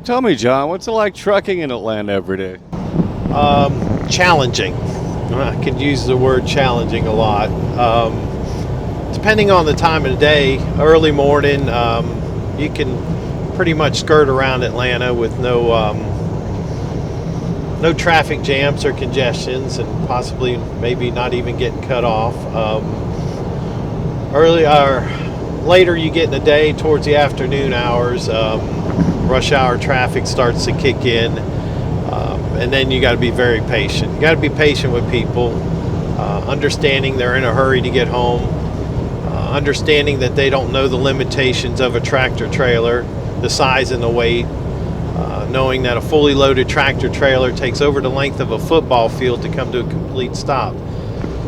Tell me, John, what's it like trucking in Atlanta every day? Challenging. I could use the word challenging a lot. Depending on the time of the day, early morning, you can pretty much skirt around Atlanta with no traffic jams or congestions, and possibly maybe not even getting cut off. Early or later, you get in the day towards the afternoon hours. Rush hour traffic starts to kick in, and then you got to be very patient. You got to be patient with people, understanding they're in a hurry to get home, understanding that they don't know the limitations of a tractor trailer, the size and the weight, knowing that a fully loaded tractor trailer takes over the length of a football field to come to a complete stop.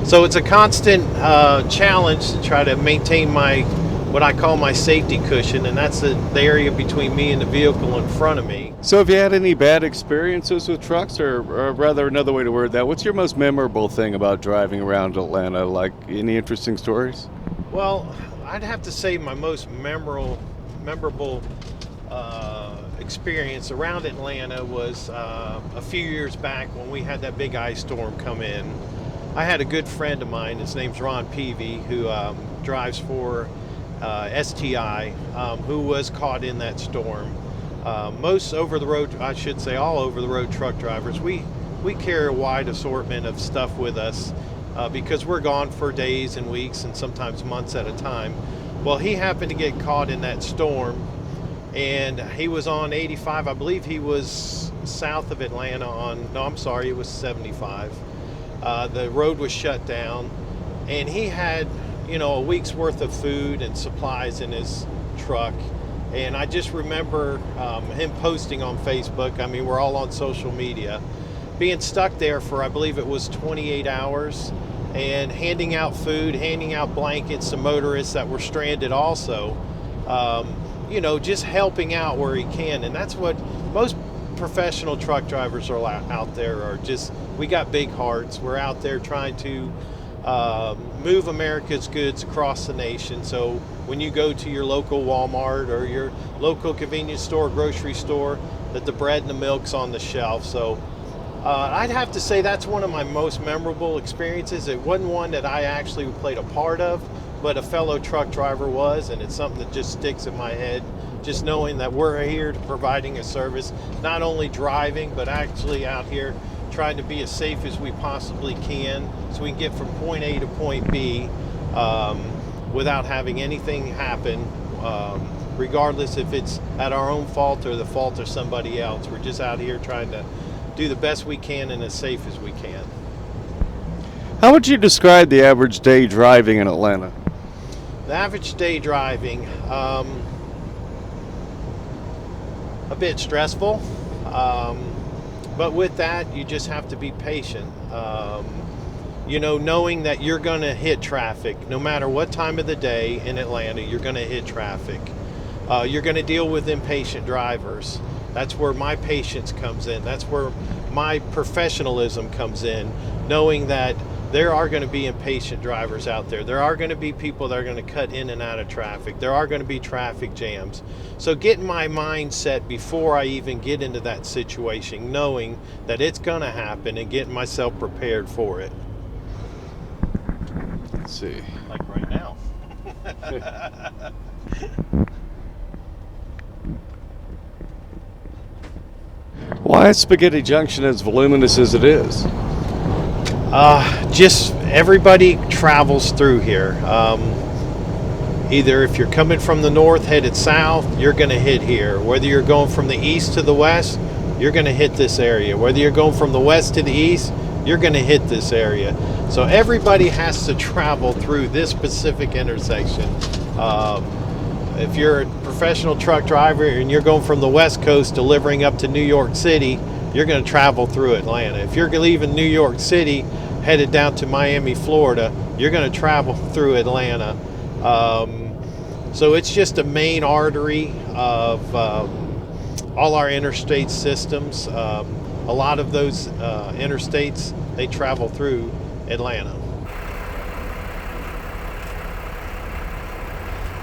So it's a constant challenge to try to maintain what I call my safety cushion, and that's the area between me and the vehicle in front of me. So, have you had any bad experiences with trucks, or rather, another way to word that, what's your most memorable thing about driving around Atlanta? Like, any interesting stories? Well, I'd have to say my most memorable experience around Atlanta was a few years back when we had that big ice storm come in. I had a good friend of mine, his name's Ron Peavy, who drives for STI, who was caught in that storm. Most over-the-road, I should say all over-the-road truck drivers, we carry a wide assortment of stuff with us because we're gone for days and weeks and sometimes months at a time. Well, he happened to get caught in that storm, and he was on 85. I believe he was south of Atlanta it was 75. The road was shut down, and he had a week's worth of food and supplies in his truck. And I just remember him posting on Facebook. I mean, we're all on social media, being stuck there for, I believe it was 28 hours, and handing out food, handing out blankets to motorists that were stranded also. Just helping out where he can. And that's what most professional truck drivers are out there are. Just, we got big hearts. We're out there trying to move America's goods across the nation. So when you go to your local Walmart or your local convenience store, grocery store, that the bread and the milk's on the shelf. So I'd have to say that's one of my most memorable experiences. It wasn't one that I actually played a part of, but a fellow truck driver was, and it's something that just sticks in my head, just knowing that we're here to providing a service, not only driving, but actually out here trying to be as safe as we possibly can so we can get from point A to point B without having anything happen, regardless if it's at our own fault or the fault of somebody else. We're just out here trying to do the best we can and as safe as we can. How would you describe the average day driving in Atlanta? The average day driving, a bit stressful, but with that, you just have to be patient. Knowing that you're going to hit traffic, no matter what time of the day in Atlanta, you're going to hit traffic. You're going to deal with impatient drivers. That's where my patience comes in. That's where my professionalism comes in, knowing that there are going to be impatient drivers out there. There are going to be people that are going to cut in and out of traffic. There are going to be traffic jams. So getting my mindset before I even get into that situation, knowing that it's going to happen and getting myself prepared for it. Let's see. Like right now. Why is Spaghetti Junction as voluminous as it is? Just everybody travels through here. Either if you're coming from the north headed south, you're going to hit here. Whether you're going from the east to the west, you're going to hit this area. Whether you're going from the west to the east, you're going to hit this area. So everybody has to travel through this specific intersection. If you're a professional truck driver and you're going from the West Coast delivering up to New York City, you're going to travel through Atlanta. If you're leaving New York City, headed down to Miami, Florida, you're going to travel through Atlanta. So it's just a main artery of all our interstate systems. A lot of those interstates, they travel through Atlanta.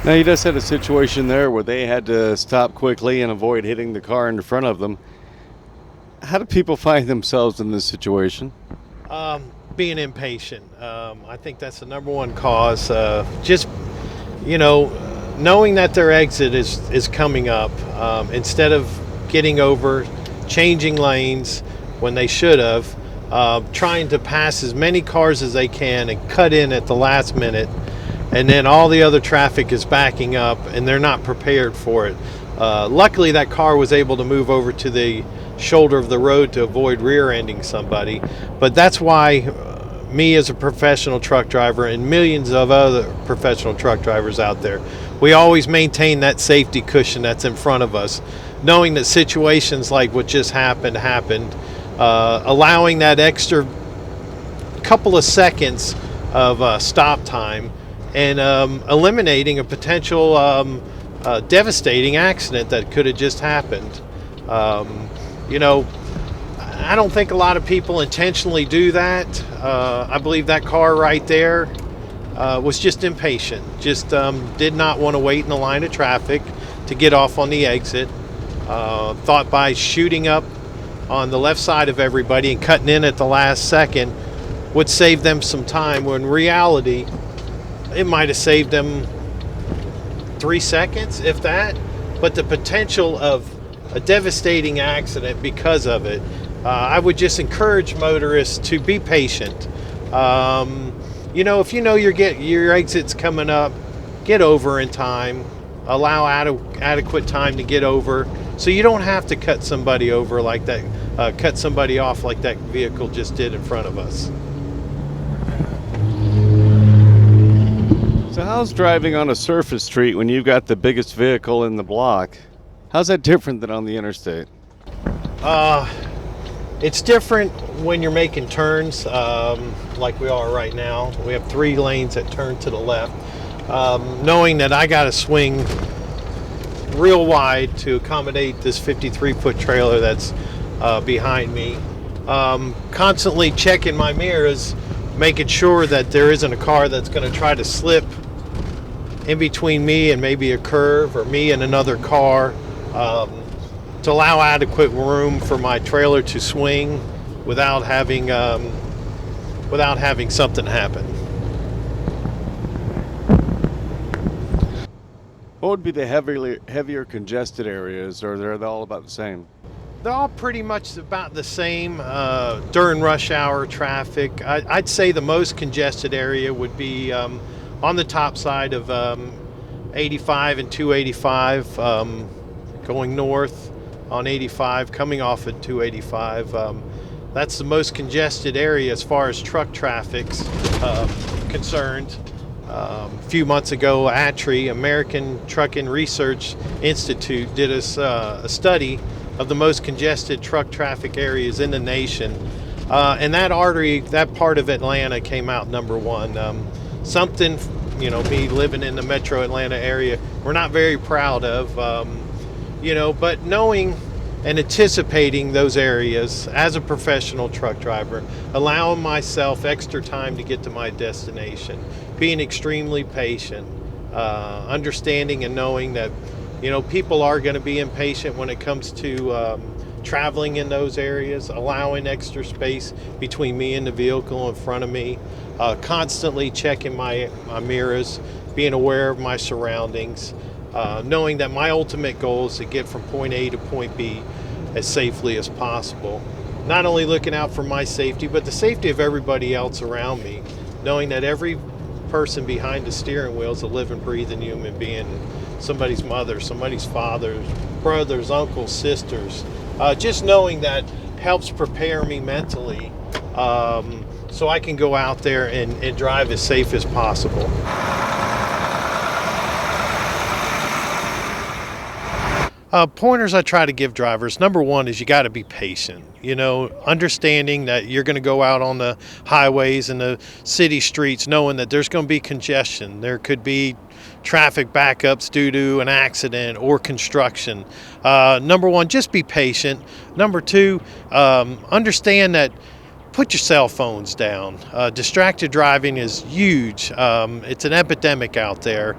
Now, you just had a situation there where they had to stop quickly and avoid hitting the car in front of them. How do people find themselves in this situation? Being impatient. I think that's the number one cause. Just, you know, knowing that their exit is coming up, instead of getting over, changing lanes when they should have, trying to pass as many cars as they can and cut in at the last minute, and then all the other traffic is backing up and they're not prepared for it. Luckily, that car was able to move over to the shoulder of the road to avoid rear-ending somebody, but that's why me as a professional truck driver and millions of other professional truck drivers out there, we always maintain that safety cushion that's in front of us, knowing that situations like what just happened, allowing that extra couple of seconds of stop time and eliminating a potential devastating accident that could have just happened. You know, I don't think a lot of people intentionally do that. I believe that car right there was just impatient, just did not want to wait in the line of traffic to get off on the exit. Thought by shooting up on the left side of everybody and cutting in at the last second would save them some time, when in reality, it might have saved them 3 seconds, if that. But the potential of a devastating accident because of it, I would just encourage motorists to be patient. You know, if you know your exit's coming up, get over in time. Allow adequate time to get over, so you don't have to cut somebody over like that, cut somebody off like that vehicle just did in front of us. So, how's driving on a surface street when you've got the biggest vehicle in the block? How's that different than on the interstate? It's different when you're making turns, like we are right now. We have 3 lanes that turn to the left. Knowing that I got to swing real wide to accommodate this 53-foot trailer that's behind me. Constantly checking my mirrors, making sure that there isn't a car that's going to try to slip in between me and maybe a curve, or me and another car, to allow adequate room for my trailer to swing without having something happen. What would be the heavier congested areas, or are they all about the same? They're all pretty much about the same during rush hour traffic. I'd say the most congested area would be on the top side of 85 and 285, going north on 85, coming off at 285. That's the most congested area as far as truck traffic's concerned. A few months ago, ATRI, American Trucking Research Institute, did a study of the most congested truck traffic areas in the nation. And that artery, that part of Atlanta, came out number 1. Something, you know, me living in the metro Atlanta area, we're not very proud of, you know, but knowing and anticipating those areas as a professional truck driver, allowing myself extra time to get to my destination, being extremely patient, understanding and knowing that, you know, people are going to be impatient when it comes to traveling in those areas, allowing extra space between me and the vehicle in front of me, constantly checking my mirrors, being aware of my surroundings, knowing that my ultimate goal is to get from point A to point B as safely as possible. Not only looking out for my safety, but the safety of everybody else around me, knowing that every person behind the steering wheel is a living, breathing human being. Somebody's mother, somebody's father, brothers, uncles, sisters. Just knowing that helps prepare me mentally, so I can go out there and drive as safe as possible. Pointers I try to give drivers: number 1 is you got to be patient. You know, understanding that you're going to go out on the highways and the city streets knowing that there's going to be congestion. There could be traffic backups due to an accident or construction. Number 1, just be patient. Number 2, understand that put your cell phones down. Distracted driving is huge. It's an epidemic out there.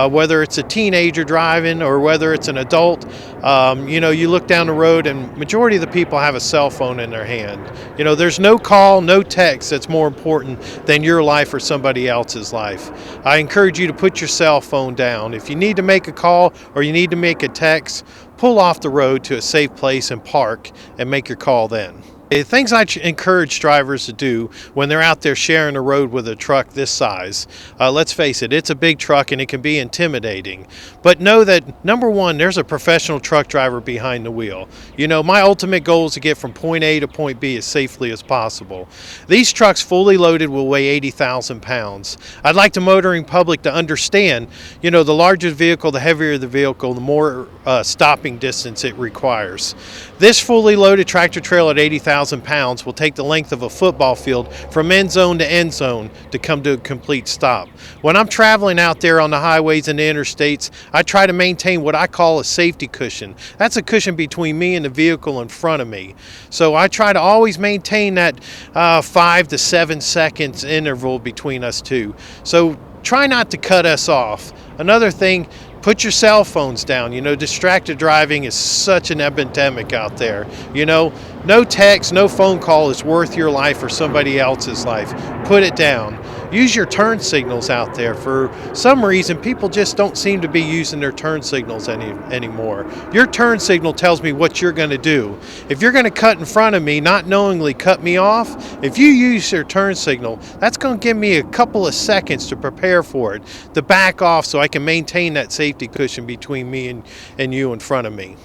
Whether it's a teenager driving or whether it's an adult, you look down the road and majority of the people have a cell phone in their hand. There's no call, no text that's more important than your life or somebody else's life. I encourage you to put your cell phone down. If you need to make a call or you need to make a text, pull off the road to a safe place and park and make your call then. Things I encourage drivers to do when they're out there sharing the road with a truck this size. Let's face it, it's a big truck and it can be intimidating. But know that, number one, there's a professional truck driver behind the wheel. My ultimate goal is to get from point A to point B as safely as possible. These trucks fully loaded will weigh 80,000 pounds. I'd like the motoring public to understand, the larger the vehicle, the heavier the vehicle, the more stopping distance it requires. This fully loaded tractor trailer at 80,000 pounds will take the length of a football field from end zone to end zone to come to a complete stop. When I'm traveling out there on the highways and the interstates, I try to maintain what I call a safety cushion. That's a cushion between me and the vehicle in front of me. So I try to always maintain that 5 to 7 seconds interval between us two. So try not to cut us off. Another thing, put your cell phones down. Distracted driving is such an epidemic out there. No text, no phone call is worth your life or somebody else's life. Put it down. Use your turn signals out there. For some reason, people just don't seem to be using their turn signals anymore. Your turn signal tells me what you're going to do. If you're going to cut in front of me, not knowingly cut me off, if you use your turn signal, that's going to give me a couple of seconds to prepare for it, to back off so I can maintain that safety cushion between me and you in front of me.